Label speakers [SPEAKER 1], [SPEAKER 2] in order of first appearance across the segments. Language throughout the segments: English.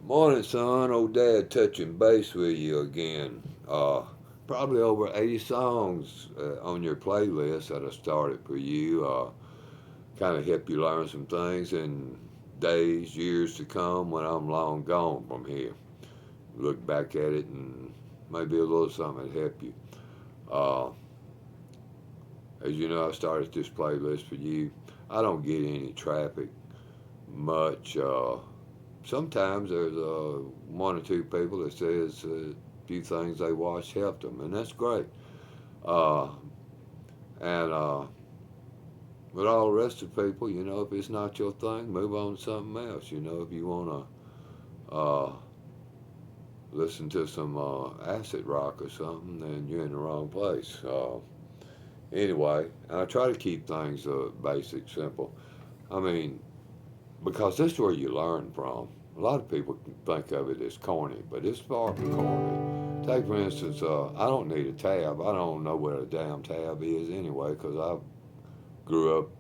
[SPEAKER 1] Morning, son. Old Dad touching base with you again. Probably over 80 songs on your playlist that I started for you. Kind of help you learn some things in days, years to come when I'm long gone from here. Look back at it and maybe a little something to help you. Uh, as you know, I started this playlist for you. I don't get any traffic much. Sometimes there's one or two people that says a few things they watched helped them, and that's great. Uh, and with all the rest of the people, if it's not your thing, move on to something else. If you want to listen to some acid rock or something, then you're in the wrong place. Anyway, and I try to keep things basic, simple. I mean, because this is where you learn from. A lot of people think of it as corny, but it's far from corny. Take, for instance, I don't need a tab. I don't know what a damn tab is anyway, because I grew up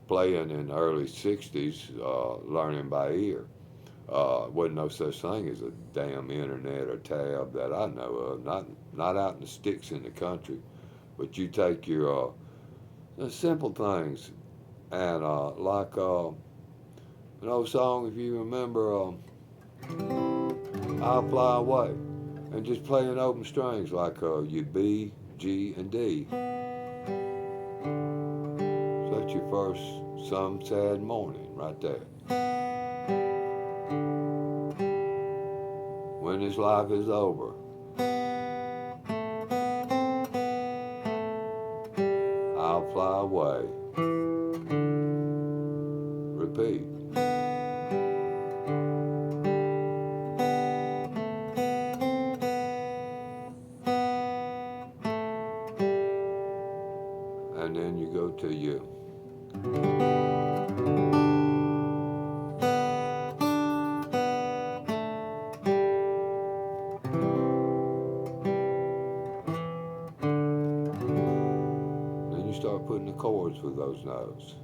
[SPEAKER 1] playing in the early 60s, learning by ear. Wasn't no such thing as a damn internet or tab that I know of. Not out in the sticks in the country. But you take your simple things and an old song, if you remember, I'll Fly Away, and just playing open strings like your B, G, and D. So that's your first some sad morning right there. When this life is over, I'll fly away. Repeat. And then you go to you. Then you start putting the chords with those notes.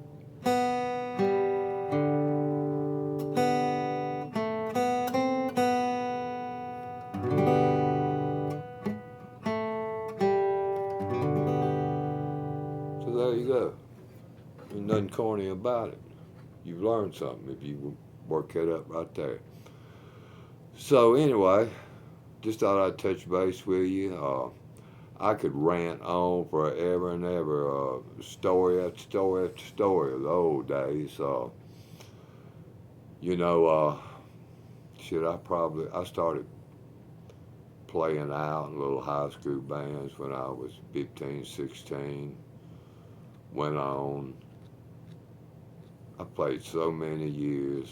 [SPEAKER 1] So there you go. There's nothing corny about it. You've learned something if you work it up right there. So anyway, just thought I'd touch base with you. I could rant on forever and ever, story after story after story of the old days. You know, shit, I started playing out in little high school bands when I was 15, 16. Went on. I played so many years.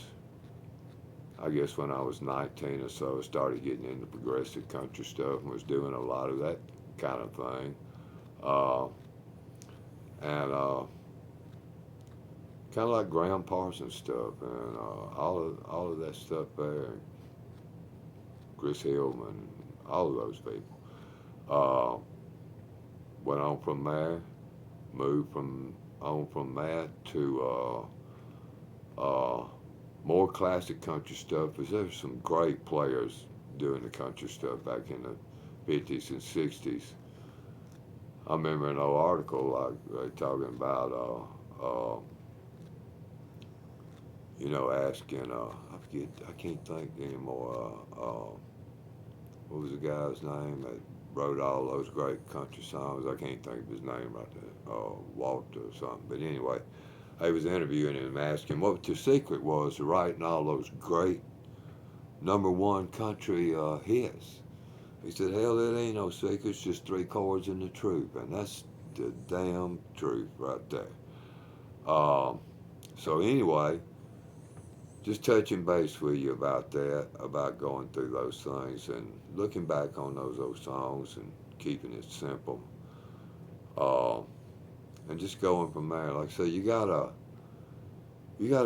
[SPEAKER 1] I guess when I was 19 or so, I started getting into progressive country stuff and was doing a lot of that kind of thing. Uh, and kind of like Graham Parsons stuff and all of that stuff there. Chris Hillman, all of those people. Uh, Went on from there, moved from on from that to more classic country stuff. Because there's some great players doing the country stuff back in the 50s and 60s. I remember an old article talking about, asking, I forget, I can't think anymore. What was the guy's name that wrote all those great country songs? I can't think of his name right there. Walter or something. But anyway, I was interviewing him, asking what the secret was to writing all those great number one country hits. He said, hell, it ain't no secret. It's just three chords and the truth. And that's the damn truth right there. Um, so anyway, just touching base with you about that, about going through those things and looking back on those old songs and keeping it simple. Uh, and just going from there. Like I said, you gotta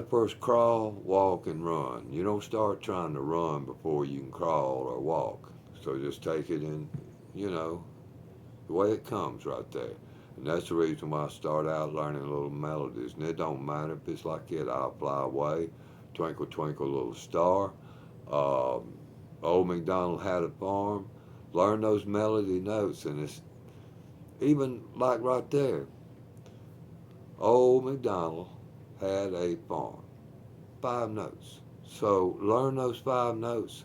[SPEAKER 1] first crawl, walk, and run. You don't start trying to run before you can crawl or walk. So just take it in, you know, the way it comes right there. And that's the reason why I start out learning little melodies. And it don't matter if it's like it, I'll fly away, twinkle, twinkle, little star. Um, Old MacDonald had a farm. Learn those melody notes, and it's even like right there. Old MacDonald had a farm. 5 notes. So learn those 5 notes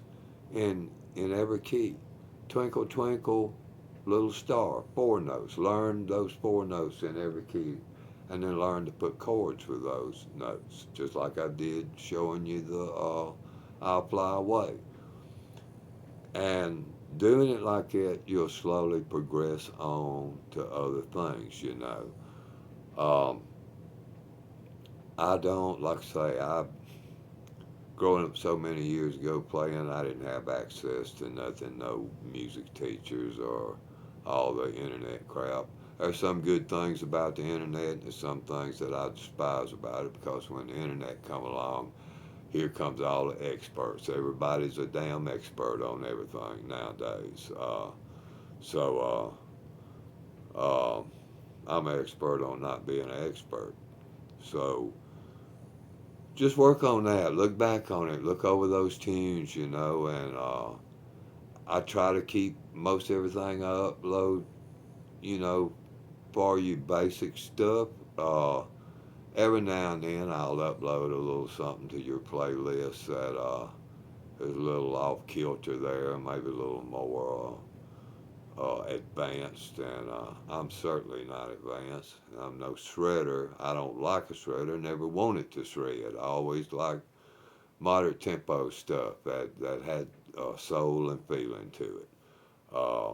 [SPEAKER 1] in every key. Twinkle, twinkle, little star. 4 notes. Learn those 4 notes in every key, and then learn to put chords with those notes, just like I did showing you the "I'll Fly Away." And doing it like that, you'll slowly progress on to other things. Um, I don't like I say I growing up so many years ago playing, I didn't have access to nothing, no music teachers or all the internet crap. There's some good things about the internet, and there's some things that I despise about it because when the internet come along, here comes all the experts. Everybody's a damn expert on everything nowadays. So I'm an expert on not being an expert. So just work on that. Look back on it. Look over those tunes, and I try to keep most everything I upload, you know, for you basic stuff. Every now and then I'll upload a little something to your playlist that is a little off kilter there, maybe a little more advanced. And I'm certainly not advanced. I'm no shredder. I don't like a shredder. Never wanted to shred. I always liked moderate tempo stuff that had soul and feeling to it. Uh,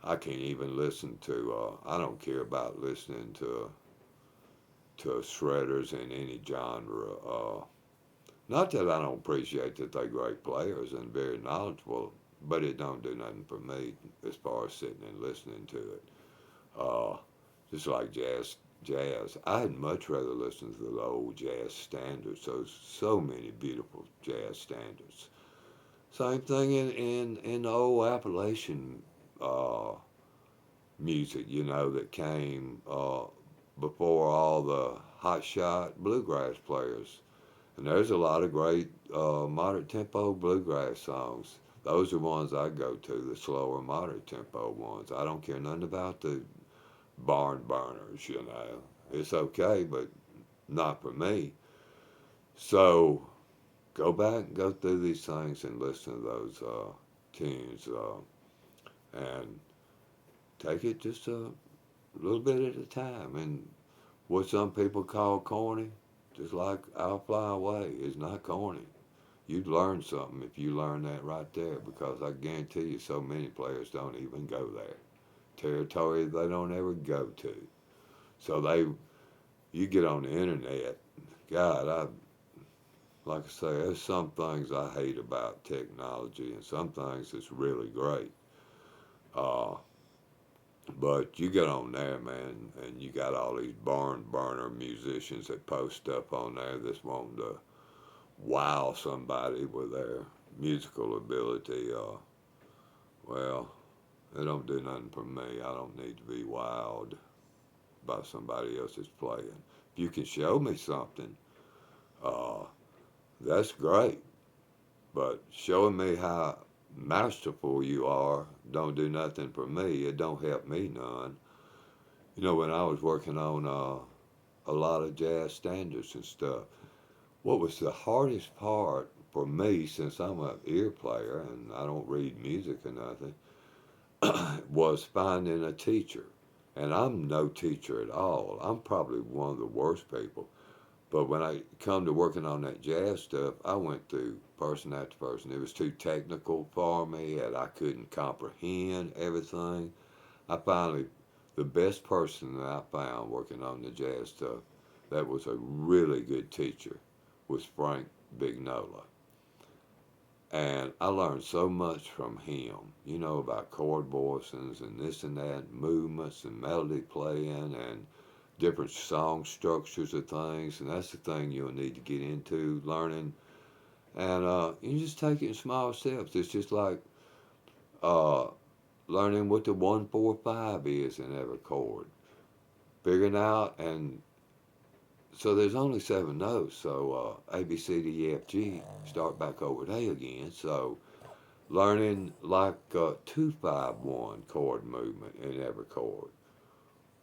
[SPEAKER 1] I can't even listen to. I don't care about listening to shredders in any genre. Not that I don't appreciate that they're great players and very knowledgeable, but it don't do nothing for me as far as sitting and listening to it. Uh, just like jazz. I'd much rather listen to the old jazz standards. So many beautiful jazz standards. Same thing in the old Appalachian uh, music, that came before all the hotshot bluegrass players. And there's a lot of great moderate tempo bluegrass songs. Those are ones I go to, the slower moderate tempo ones. I don't care nothing about the barn burners. It's okay, but not for me. So go back and go through these things and listen to those tunes and take it just a little bit at a time. And what some people call corny, just like I'll Fly Away, is not corny. You'd learn something if you learn that right there because I guarantee you so many players don't even go there. Territory they don't ever go to. So you get on the internet, God, like I say, there's some things I hate about technology and some things that's really great. Uh, but you get on there, man, and you got all these barn burner musicians that post up on there that's wanting to wow somebody with their musical ability. Well, it don't do nothing for me. I don't need to be wowed by somebody else's playing. If you can show me something, uh, that's great. But showing me how masterful you are don't do nothing for me. It don't help me none. When I was working on a lot of jazz standards and stuff, what was the hardest part for me, since I'm an ear player and I don't read music or nothing, was finding a teacher. And I'm no teacher at all. I'm probably one of the worst people. But when I come to working on that jazz stuff, I went through person after person. It was too technical for me, and I couldn't comprehend everything. I finally, the best person that I found working on the jazz stuff that was a really good teacher was Frank Bignola. And I learned so much from him, about chord voicings and this and that, movements and melody playing and different song structures of things. And that's the thing you'll need to get into learning. And you just take it in small steps. It's just like uh, learning what the 1 4 5 is in every chord, figuring out and So there's only 7 notes. So A, B, C, D, E, F, G. Start back over at A again. So learning like 2-5-1 chord movement in every chord.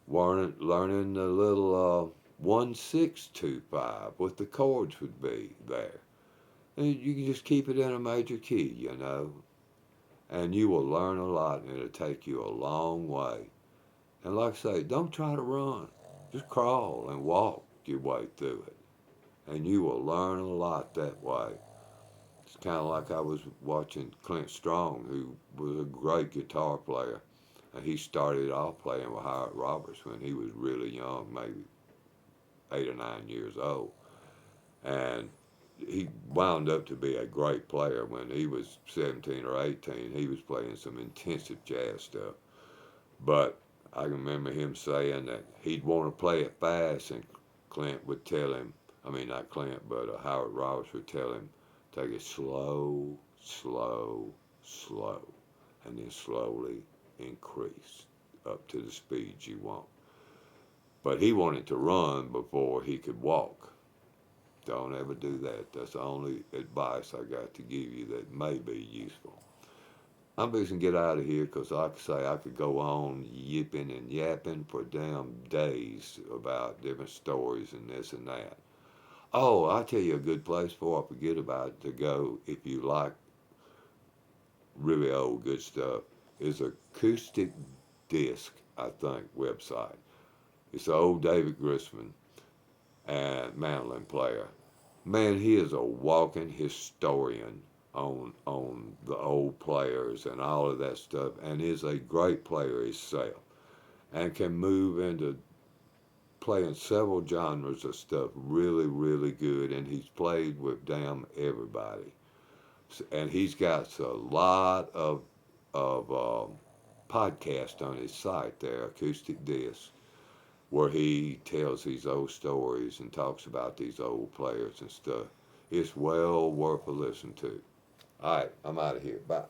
[SPEAKER 1] Learning the little 1-6-2-5, what the chords would be there. And you can just keep it in a major key, you know, and you will learn a lot, and it'll take you a long way. And like I say, don't try to run. Just crawl and walk your way through it. And you will learn a lot that way. It's kind of like I was watching Clint Strong, who was a great guitar player. And he started off playing with Howard Roberts when he was really young, maybe 8 or 9 years old. And he wound up to be a great player when he was 17 or 18. He was playing some intensive jazz stuff. But I remember him saying that he'd want to play it fast, and Clint would tell him, I mean, not Clint, but Howard Roberts would tell him, take it slow, slow, slow, and then slowly increase up to the speeds you want. But he wanted to run before he could walk. Don't ever do that. That's the only advice I got to give you that may be useful. I'm fixing to get out of here because, like I say, I could go on yipping and yapping for damn days about different stories and this and that. Oh, I'll tell you a good place before I forget about it to go if you like really old good stuff is Acoustic Disc, I think, website. It's the old David Grisman and mandolin player. Man, he is a walking historian on the old players and all of that stuff, and is a great player himself, and can move into playing several genres of stuff really, really good. And he's played with damn everybody, and he's got a lot of podcasts on his site there, Acoustic Disc, where he tells these old stories and talks about these old players and stuff. It's well worth a listen to. All right, I'm out of here. Bye.